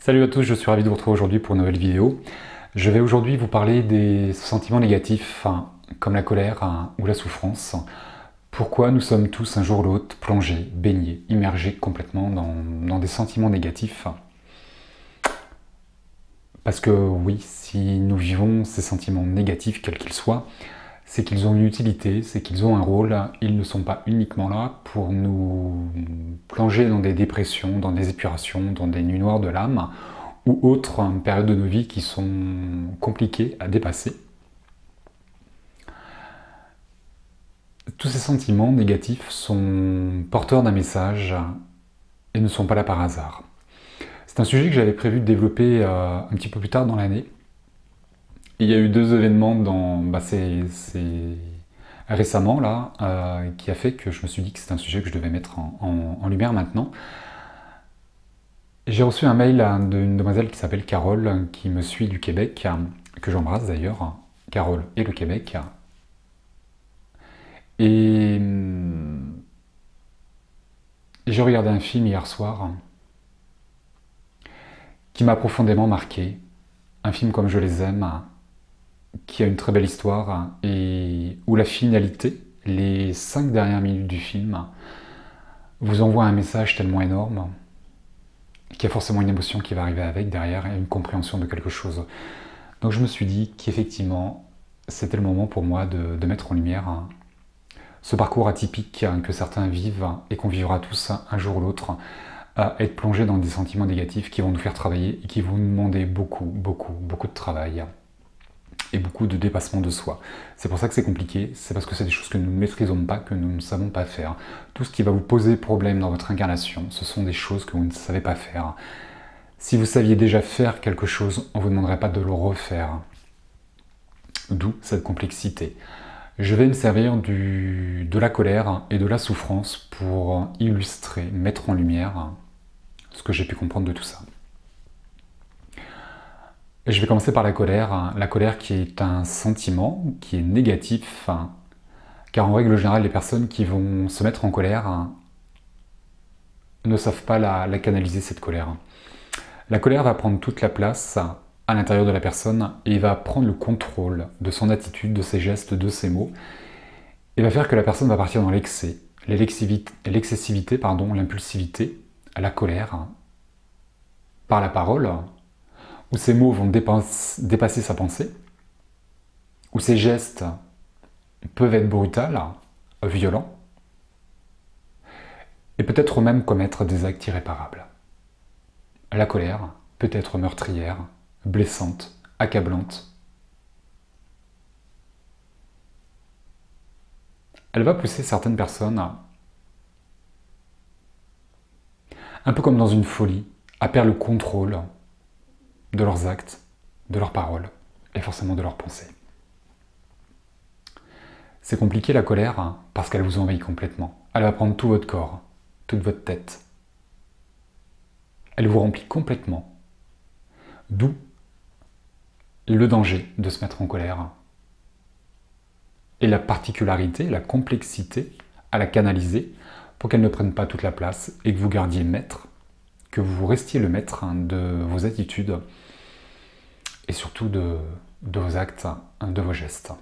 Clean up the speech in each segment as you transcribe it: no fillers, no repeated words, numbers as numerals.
Salut à tous, je suis ravi de vous retrouver aujourd'hui pour une nouvelle vidéo. Je vais aujourd'hui vous parler des sentiments négatifs, comme la colère ou la souffrance. Pourquoi nous sommes tous un jour ou l'autre plongés, baignés, immergés complètement dans des sentiments négatifs. Parce que oui, si nous vivons ces sentiments négatifs, quels qu'ils soient, c'est qu'ils ont une utilité, c'est qu'ils ont un rôle, ils ne sont pas uniquement là pour nous plonger dans des dépressions, dans des épurations, dans des nuits noires de l'âme, ou autres périodes de nos vies qui sont compliquées à dépasser. Tous ces sentiments négatifs sont porteurs d'un message et ne sont pas là par hasard. C'est un sujet que j'avais prévu de développer un petit peu plus tard dans l'année. Il y a eu deux événements récemment là, qui a fait que je me suis dit que c'est un sujet que je devais mettre en lumière maintenant. J'ai reçu un mail d'une demoiselle qui s'appelle Carole, qui me suit du Québec, que j'embrasse d'ailleurs, Carole et le Québec. Et j'ai regardé un film hier soir qui m'a profondément marqué. Un film comme je les aime, qui a une très belle histoire et où la finalité, les 5 dernières minutes du film, vous envoie un message tellement énorme qu'il y a forcément une émotion qui va arriver avec derrière et une compréhension de quelque chose. Donc je me suis dit qu'effectivement, c'était le moment pour moi de mettre en lumière ce parcours atypique que certains vivent et qu'on vivra tous un jour ou l'autre, à être plongés dans des sentiments négatifs qui vont nous faire travailler et qui vont nous demander beaucoup de travail et beaucoup de dépassement de soi. C'est pour ça que c'est compliqué, c'est parce que c'est des choses que nous ne maîtrisons pas, que nous ne savons pas faire. Tout ce qui va vous poser problème dans votre incarnation, ce sont des choses que vous ne savez pas faire. Si vous saviez déjà faire quelque chose, on ne vous demanderait pas de le refaire. D'où cette complexité. Je vais me servir de la colère et de la souffrance pour illustrer, mettre en lumière ce que j'ai pu comprendre de tout ça. Et je vais commencer par la colère qui est un sentiment qui est négatif, car en règle générale, les personnes qui vont se mettre en colère ne savent pas la canaliser, cette colère. La colère va prendre toute la place à l'intérieur de la personne et va prendre le contrôle de son attitude, de ses gestes, de ses mots, et va faire que la personne va partir dans l'excès, l'excessivité, l'impulsivité, la colère, par la parole, où ses mots vont dépasser sa pensée, où ses gestes peuvent être brutaux, violents, et peut-être même commettre des actes irréparables. La colère peut être meurtrière, blessante, accablante. Elle va pousser certaines personnes, un peu comme dans une folie, à perdre le contrôle de leurs actes, de leurs paroles, et forcément de leurs pensées. C'est compliqué la colère, parce qu'elle vous envahit complètement. Elle va prendre tout votre corps, toute votre tête. Elle vous remplit complètement. D'où le danger de se mettre en colère. Et la particularité, la complexité à la canaliser pour qu'elle ne prenne pas toute la place et que vous gardiez maître, que vous restiez le maître de vos attitudes et surtout de vos actes, de vos gestes.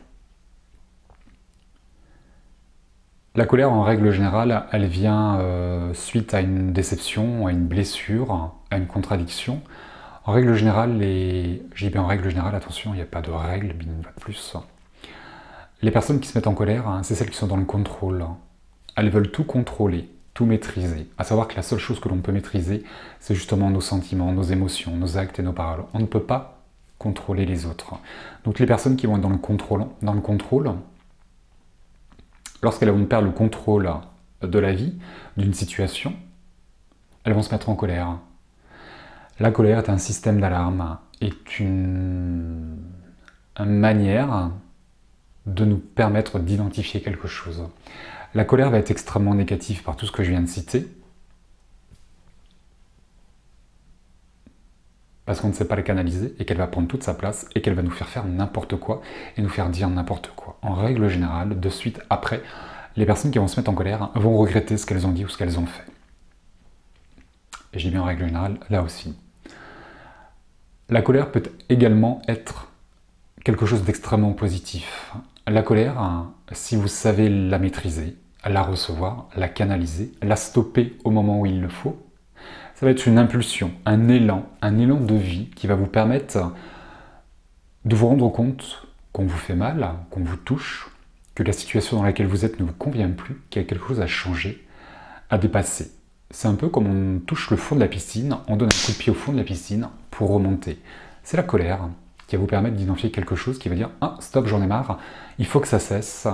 La colère, en règle générale, elle vient suite à une déception, à une blessure, à une contradiction. En règle générale, je dis bien en règle générale, attention, il n'y a pas de règle, bien une fois de plus. Les personnes qui se mettent en colère, c'est celles qui sont dans le contrôle. Elles veulent tout contrôler, tout maîtriser. À savoir que la seule chose que l'on peut maîtriser, c'est justement nos sentiments, nos émotions, nos actes et nos paroles. On ne peut pas contrôler les autres. Donc les personnes qui vont être dans le contrôle, lorsqu'elles vont perdre le contrôle de la vie, d'une situation, elles vont se mettre en colère. La colère est un système d'alarme, est une manière de nous permettre d'identifier quelque chose. La colère va être extrêmement négative par tout ce que je viens de citer, parce qu'on ne sait pas la canaliser et qu'elle va prendre toute sa place et qu'elle va nous faire n'importe quoi et nous faire dire n'importe quoi. En règle générale, de suite après, les personnes qui vont se mettre en colère vont regretter ce qu'elles ont dit ou ce qu'elles ont fait. Et je dis bien en règle générale, là aussi. La colère peut également être quelque chose d'extrêmement positif. La colère, si vous savez la maîtriser, la recevoir, la canaliser, la stopper au moment où il le faut, ça va être une impulsion, un élan de vie qui va vous permettre de vous rendre compte qu'on vous fait mal, qu'on vous touche, que la situation dans laquelle vous êtes ne vous convient plus, qu'il y a quelque chose à changer, à dépasser. C'est un peu comme on touche le fond de la piscine, on donne un coup de pied au fond de la piscine pour remonter. C'est la colère qui va vous permettre d'identifier quelque chose qui va dire « Ah, stop, j'en ai marre, il faut que ça cesse.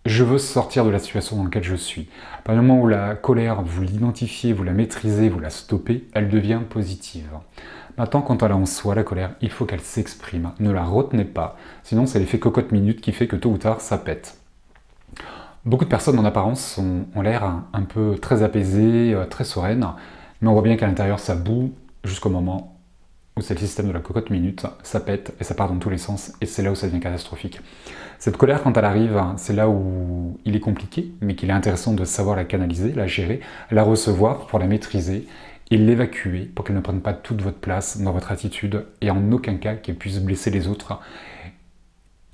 Je veux sortir de la situation dans laquelle je suis. » À partir du moment où la colère, vous l'identifiez, vous la maîtrisez, vous la stoppez, elle devient positive. Maintenant, quand elle est en soi, la colère, il faut qu'elle s'exprime. Ne la retenez pas, sinon c'est l'effet cocotte-minute qui fait que tôt ou tard, ça pète. Beaucoup de personnes en apparence ont l'air un peu très apaisées, très sereines, mais on voit bien qu'à l'intérieur, ça boue jusqu'au moment où c'est le système de la cocotte-minute, ça pète et ça part dans tous les sens, et c'est là où ça devient catastrophique. Cette colère, quand elle arrive, c'est là où il est compliqué, mais qu'il est intéressant de savoir la canaliser, la gérer, la recevoir pour la maîtriser, et l'évacuer pour qu'elle ne prenne pas toute votre place dans votre attitude, et en aucun cas qu'elle puisse blesser les autres,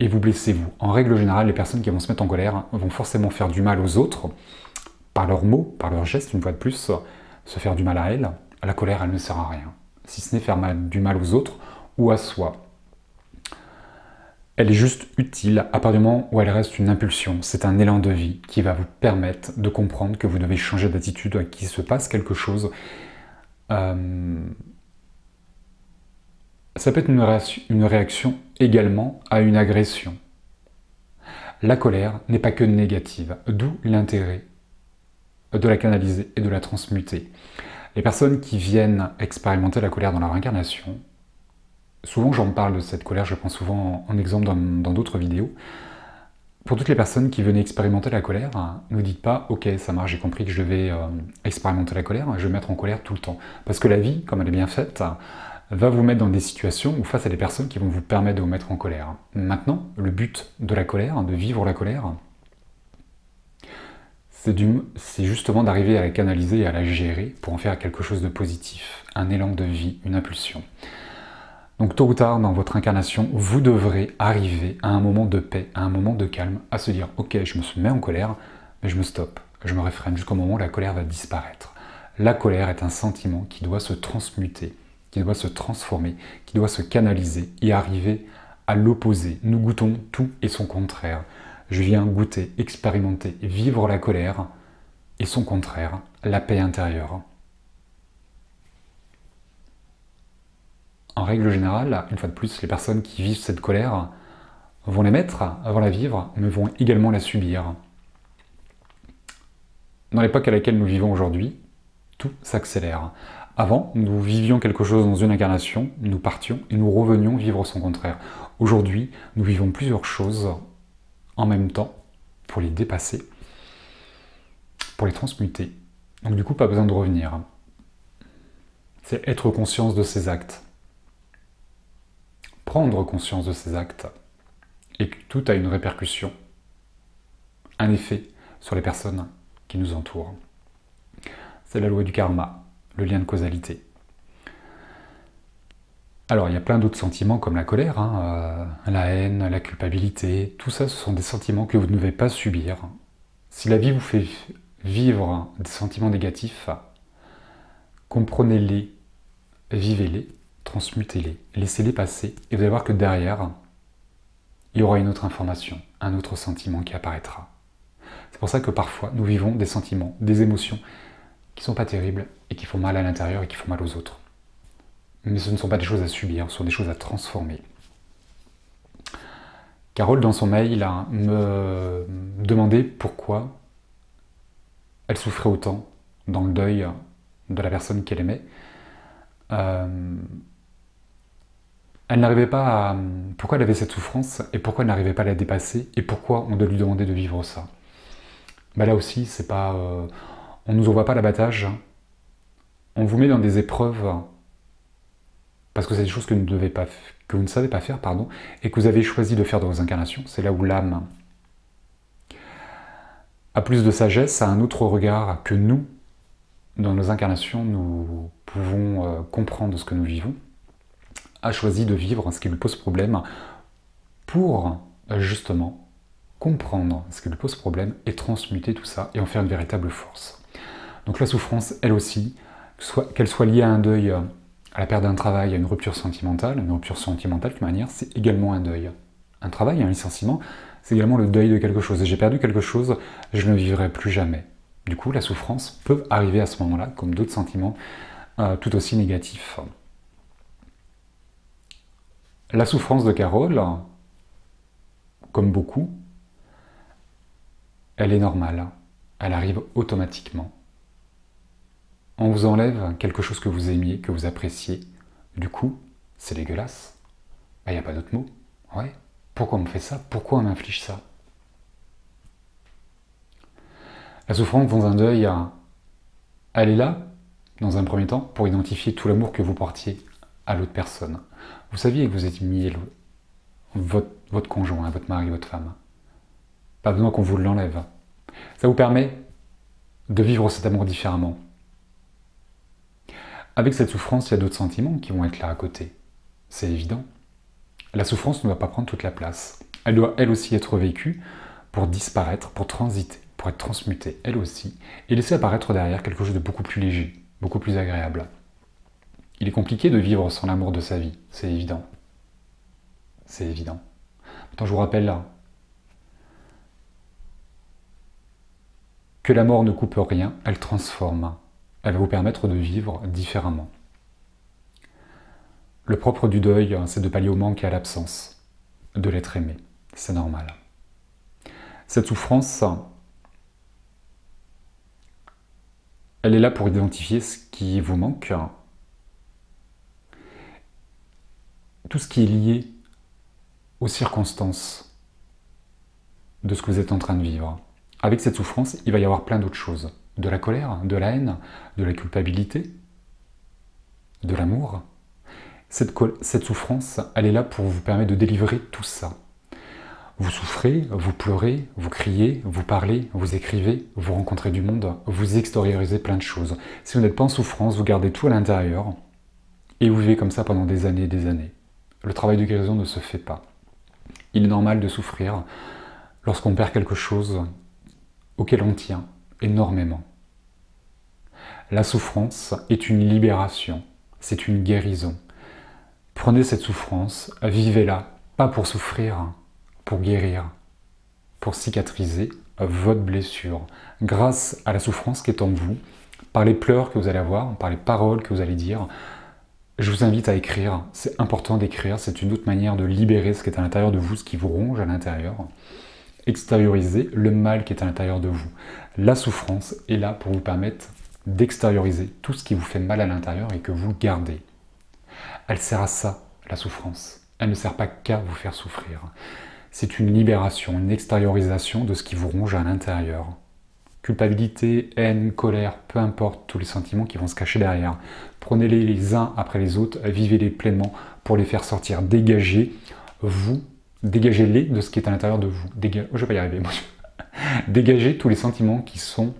et vous blessez vous. En règle générale, les personnes qui vont se mettre en colère vont forcément faire du mal aux autres, par leurs mots, par leurs gestes, une fois de plus, se faire du mal à elles. La colère, elle ne sert à rien, si ce n'est faire du mal aux autres ou à soi. Elle est juste utile à partir du moment où elle reste une impulsion. C'est un élan de vie qui va vous permettre de comprendre que vous devez changer d'attitude, qu'il se passe quelque chose. Ça peut être une réaction également à une agression. La colère n'est pas que négative, d'où l'intérêt de la canaliser et de la transmuter. Les personnes qui viennent expérimenter la colère dans leur incarnation, souvent j'en parle de cette colère, je prends souvent en exemple dans d'autres vidéos. Pour toutes les personnes qui venaient expérimenter la colère, ne dites pas « Ok, ça marche, j'ai compris que je devais expérimenter la colère, je vais me mettre en colère tout le temps. » Parce que la vie, comme elle est bien faite, va vous mettre dans des situations où face à des personnes qui vont vous permettre de vous mettre en colère. Maintenant, le but de la colère, de vivre la colère, c'est justement d'arriver à la canaliser et à la gérer pour en faire quelque chose de positif, un élan de vie, une impulsion. Donc tôt ou tard, dans votre incarnation, vous devrez arriver à un moment de paix, à un moment de calme, à se dire « Ok, je me mets en colère, mais je me stoppe, je me réfrène jusqu'au moment où la colère va disparaître. » La colère est un sentiment qui doit se transmuter, qui doit se transformer, qui doit se canaliser et arriver à l'opposé. Nous goûtons tout et son contraire. Je viens goûter, expérimenter, vivre la colère et son contraire, la paix intérieure. En règle générale, une fois de plus, les personnes qui vivent cette colère vont l'émettre, vont la vivre, mais vont également la subir. Dans l'époque à laquelle nous vivons aujourd'hui, tout s'accélère. Avant, nous vivions quelque chose dans une incarnation, nous partions et nous revenions vivre son contraire. Aujourd'hui, nous vivons plusieurs choses en même temps pour les dépasser, pour les transmuter. Donc du coup, pas besoin de revenir. C'est être conscience de ses actes. Prendre conscience de ses actes. Et que tout a une répercussion, un effet sur les personnes qui nous entourent. C'est la loi du karma, le lien de causalité. Alors, il y a plein d'autres sentiments comme la colère, la haine, la culpabilité. Tout ça, ce sont des sentiments que vous ne devez pas subir. Si la vie vous fait vivre des sentiments négatifs, comprenez-les, vivez-les, transmutez-les, laissez-les passer, et vous allez voir que derrière, il y aura une autre information, un autre sentiment qui apparaîtra. C'est pour ça que parfois, nous vivons des sentiments, des émotions qui ne sont pas terribles et qui font mal à l'intérieur et qui font mal aux autres. Mais ce ne sont pas des choses à subir, ce sont des choses à transformer. Carole, dans son mail, me demandait pourquoi elle souffrait autant dans le deuil de la personne qu'elle aimait. Elle n'arrivait pas à... Pourquoi elle avait cette souffrance et pourquoi elle n'arrivait pas à la dépasser et pourquoi on doit lui demander de vivre ça. Là aussi, c'est pas... on ne nous envoie pas l'abattage. On vous met dans des épreuves parce que c'est des choses que vous ne savez pas faire, et que vous avez choisi de faire dans vos incarnations. C'est là où l'âme a plus de sagesse, a un autre regard que nous, dans nos incarnations, nous pouvons comprendre ce que nous vivons, a choisi de vivre ce qui lui pose problème pour justement comprendre ce qui lui pose problème et transmuter tout ça et en faire une véritable force. Donc la souffrance, elle aussi, qu'elle soit liée à un deuil, à la perte d'un travail, à une rupture sentimentale de toute manière, c'est également un deuil. Un travail, un licenciement, c'est également le deuil de quelque chose. Et j'ai perdu quelque chose, je ne le vivrai plus jamais. Du coup, la souffrance peut arriver à ce moment-là, comme d'autres sentiments tout aussi négatifs. La souffrance de Carole, comme beaucoup, elle est normale. Elle arrive automatiquement. On vous enlève quelque chose que vous aimiez, que vous appréciez. Du coup, c'est dégueulasse. Il n'y a pas d'autre mot. Ouais. Pourquoi on me fait ça? Pourquoi on m'inflige ça? La souffrance dans un deuil, elle est là, dans un premier temps, pour identifier tout l'amour que vous portiez à l'autre personne. Vous saviez que vous aimiez votre conjoint, votre mari, votre femme. Pas besoin qu'on vous l'enlève. Ça vous permet de vivre cet amour différemment. Avec cette souffrance, il y a d'autres sentiments qui vont être là à côté. C'est évident. La souffrance ne doit pas prendre toute la place. Elle doit elle aussi être vécue pour disparaître, pour transiter, pour être transmutée elle aussi, et laisser apparaître derrière quelque chose de beaucoup plus léger, beaucoup plus agréable. Il est compliqué de vivre sans l'amour de sa vie, c'est évident. C'est évident. Maintenant, je vous rappelle là que la mort ne coupe rien, elle transforme. Elle va vous permettre de vivre différemment. Le propre du deuil, c'est de pallier au manque et à l'absence de l'être aimé. C'est normal. Cette souffrance, elle est là pour identifier ce qui vous manque, tout ce qui est lié aux circonstances de ce que vous êtes en train de vivre. Avec cette souffrance, il va y avoir plein d'autres choses. De la colère, de la haine, de la culpabilité, de l'amour. Cette souffrance, elle est là pour vous permettre de délivrer tout ça. Vous souffrez, vous pleurez, vous criez, vous parlez, vous écrivez, vous rencontrez du monde, vous extériorisez plein de choses. Si vous n'êtes pas en souffrance, vous gardez tout à l'intérieur et vous vivez comme ça pendant des années et des années. Le travail de guérison ne se fait pas. Il est normal de souffrir lorsqu'on perd quelque chose auquel on tient énormément. La souffrance est une libération, c'est une guérison. Prenez cette souffrance, vivez-la, pas pour souffrir, pour guérir, pour cicatriser votre blessure, grâce à la souffrance qui est en vous, par les pleurs que vous allez avoir, par les paroles que vous allez dire. Je vous invite à écrire, c'est important d'écrire, c'est une autre manière de libérer ce qui est à l'intérieur de vous, ce qui vous ronge à l'intérieur. Extérioriser le mal qui est à l'intérieur de vous. La souffrance est là pour vous permettre d'extérioriser tout ce qui vous fait mal à l'intérieur et que vous gardez. Elle sert à ça, la souffrance. Elle ne sert pas qu'à vous faire souffrir. C'est une libération, une extériorisation de ce qui vous ronge à l'intérieur. Culpabilité, haine, colère, peu importe tous les sentiments qui vont se cacher derrière. Prenez-les les uns après les autres, vivez-les pleinement pour les faire sortir. Dégagez-les de ce qui est à l'intérieur de vous. Je vais pas y arriver. Dégagez tous les sentiments qui sont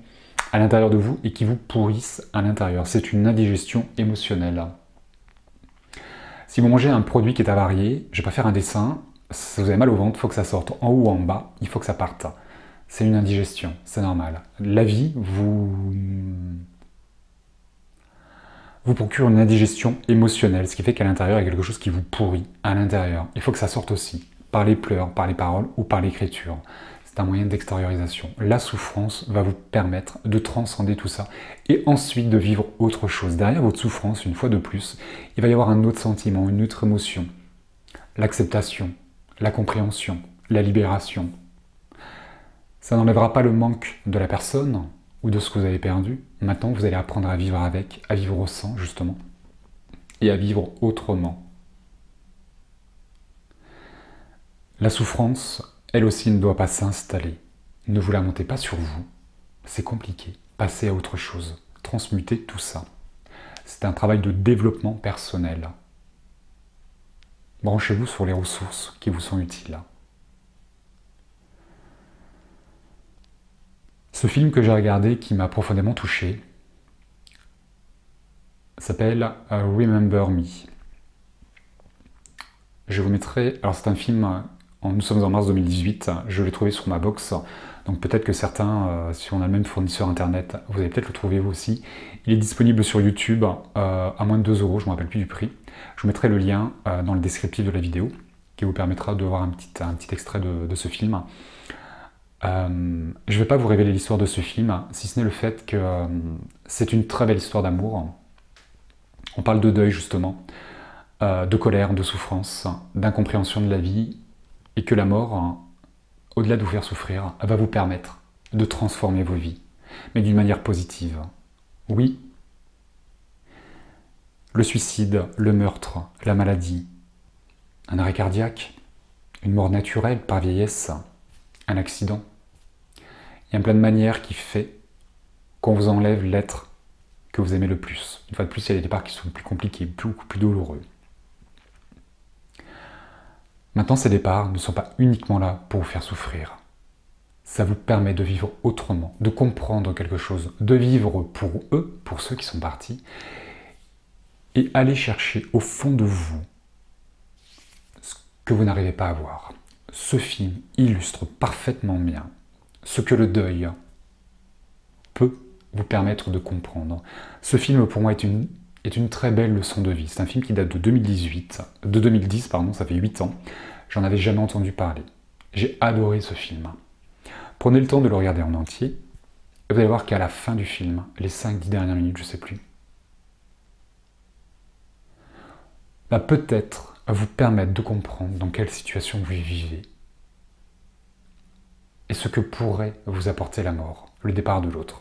à l'intérieur de vous et qui vous pourrissent à l'intérieur. C'est une indigestion émotionnelle. Si vous mangez un produit qui est avarié, je ne vais pas faire un dessin, si vous avez mal au ventre, il faut que ça sorte en haut ou en bas, il faut que ça parte. C'est une indigestion, c'est normal. La vie vous procure une indigestion émotionnelle, ce qui fait qu'à l'intérieur, il y a quelque chose qui vous pourrit à l'intérieur. Il faut que ça sorte aussi, par les pleurs, par les paroles ou par l'écriture. C'est un moyen d'extériorisation. La souffrance va vous permettre de transcender tout ça et ensuite de vivre autre chose. Derrière votre souffrance, une fois de plus, il va y avoir un autre sentiment, une autre émotion. L'acceptation, la compréhension, la libération. Ça n'enlèvera pas le manque de la personne ou de ce que vous avez perdu. Maintenant, vous allez apprendre à vivre avec, à vivre au sang, justement, et à vivre autrement. La souffrance, elle aussi, ne doit pas s'installer. Ne vous lamentez pas sur vous. C'est compliqué. Passez à autre chose. Transmutez tout ça. C'est un travail de développement personnel. Branchez-vous sur les ressources qui vous sont utiles. Ce film que j'ai regardé qui m'a profondément touché, s'appelle Remember Me. Je vous mettrai... Alors c'est un film, nous sommes en mars 2018, je l'ai trouvé sur ma box, donc peut-être que certains, si on a le même fournisseur internet, vous allez peut-être le trouver vous aussi. Il est disponible sur YouTube à moins de 2 €, je ne me rappelle plus du prix. Je vous mettrai le lien dans le descriptif de la vidéo, qui vous permettra de voir un petit extrait de ce film. Je ne vais pas vous révéler l'histoire de ce film, si ce n'est le fait que c'est une très belle histoire d'amour. On parle de deuil justement, de colère, de souffrance, d'incompréhension de la vie, et que la mort, au-delà de vous faire souffrir, va vous permettre de transformer vos vies, mais d'une manière positive. Oui, le suicide, le meurtre, la maladie, un arrêt cardiaque, une mort naturelle par vieillesse, un accident. Il y a plein de manières qui fait qu'on vous enlève l'être que vous aimez le plus. Une fois de plus, il y a des départs qui sont plus compliqués, beaucoup plus douloureux. Maintenant, ces départs ne sont pas uniquement là pour vous faire souffrir. Ça vous permet de vivre autrement, de comprendre quelque chose, de vivre pour eux, pour ceux qui sont partis, et aller chercher au fond de vous ce que vous n'arrivez pas à voir. Ce film illustre parfaitement bien ce que le deuil peut vous permettre de comprendre. Ce film, pour moi, est une très belle leçon de vie. C'est un film qui date de 2010, ça fait 8 ans. J'en avais jamais entendu parler. J'ai adoré ce film. Prenez le temps de le regarder en entier, et vous allez voir qu'à la fin du film, les 5-10 dernières minutes, je ne sais plus, va peut-être vous permettre de comprendre dans quelle situation vous vivez et ce que pourrait vous apporter la mort, le départ de l'autre.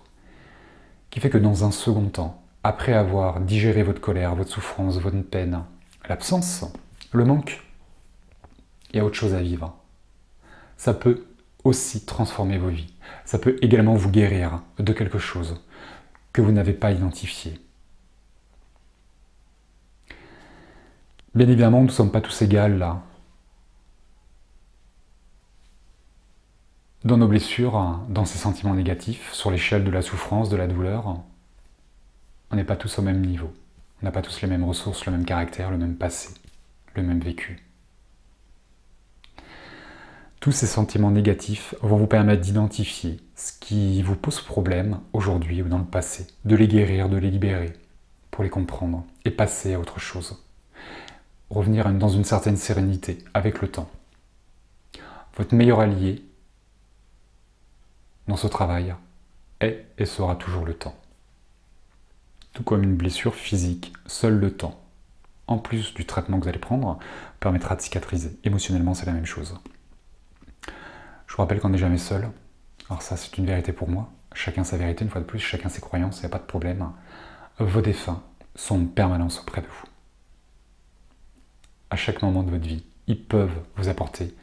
Qui fait que dans un second temps, après avoir digéré votre colère, votre souffrance, votre peine, l'absence, le manque, il y a autre chose à vivre. Ça peut aussi transformer vos vies. Ça peut également vous guérir de quelque chose que vous n'avez pas identifié. Bien évidemment, nous ne sommes pas tous égaux là. Dans nos blessures, dans ces sentiments négatifs, sur l'échelle de la souffrance, de la douleur, on n'est pas tous au même niveau. On n'a pas tous les mêmes ressources, le même caractère, le même passé, le même vécu. Tous ces sentiments négatifs vont vous permettre d'identifier ce qui vous pose problème aujourd'hui ou dans le passé, de les guérir, de les libérer, pour les comprendre et passer à autre chose. Revenir dans une certaine sérénité avec le temps. Votre meilleur allié dans ce travail est et sera toujours le temps. Tout comme une blessure physique, seul le temps, en plus du traitement que vous allez prendre, permettra de cicatriser. Émotionnellement, c'est la même chose. Je vous rappelle qu'on n'est jamais seul. Alors ça, c'est une vérité pour moi. Chacun sa vérité, une fois de plus, chacun ses croyances, il n'y a pas de problème. Vos défunts sont en permanence auprès de vous. À chaque moment de votre vie, ils peuvent vous apporter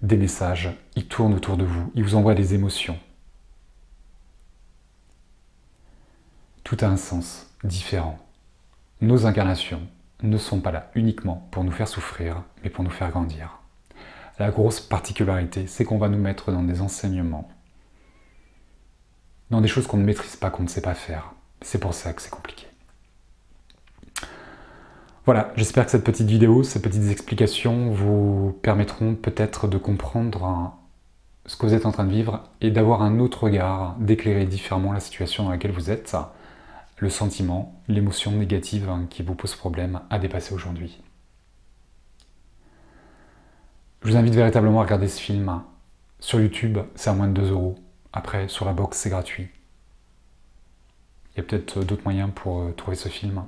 des messages, ils tournent autour de vous, ils vous envoient des émotions. Tout a un sens différent. Nos incarnations ne sont pas là uniquement pour nous faire souffrir, mais pour nous faire grandir. La grosse particularité, c'est qu'on va nous mettre dans des enseignements, dans des choses qu'on ne maîtrise pas, qu'on ne sait pas faire. C'est pour ça que c'est compliqué. Voilà, j'espère que cette petite vidéo, ces petites explications vous permettront peut-être de comprendre ce que vous êtes en train de vivre et d'avoir un autre regard, d'éclairer différemment la situation dans laquelle vous êtes, le sentiment, l'émotion négative qui vous pose problème à dépasser aujourd'hui. Je vous invite véritablement à regarder ce film. Sur YouTube, c'est à moins de 2 €. Après, sur la box, c'est gratuit. Il y a peut-être d'autres moyens pour trouver ce film.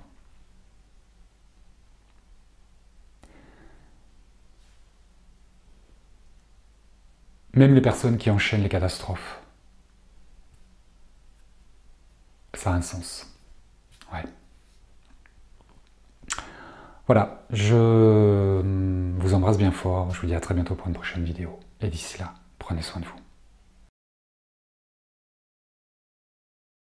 Même les personnes qui enchaînent les catastrophes, ça a un sens. Ouais. Voilà, je vous embrasse bien fort. Je vous dis à très bientôt pour une prochaine vidéo. Et d'ici là, prenez soin de vous.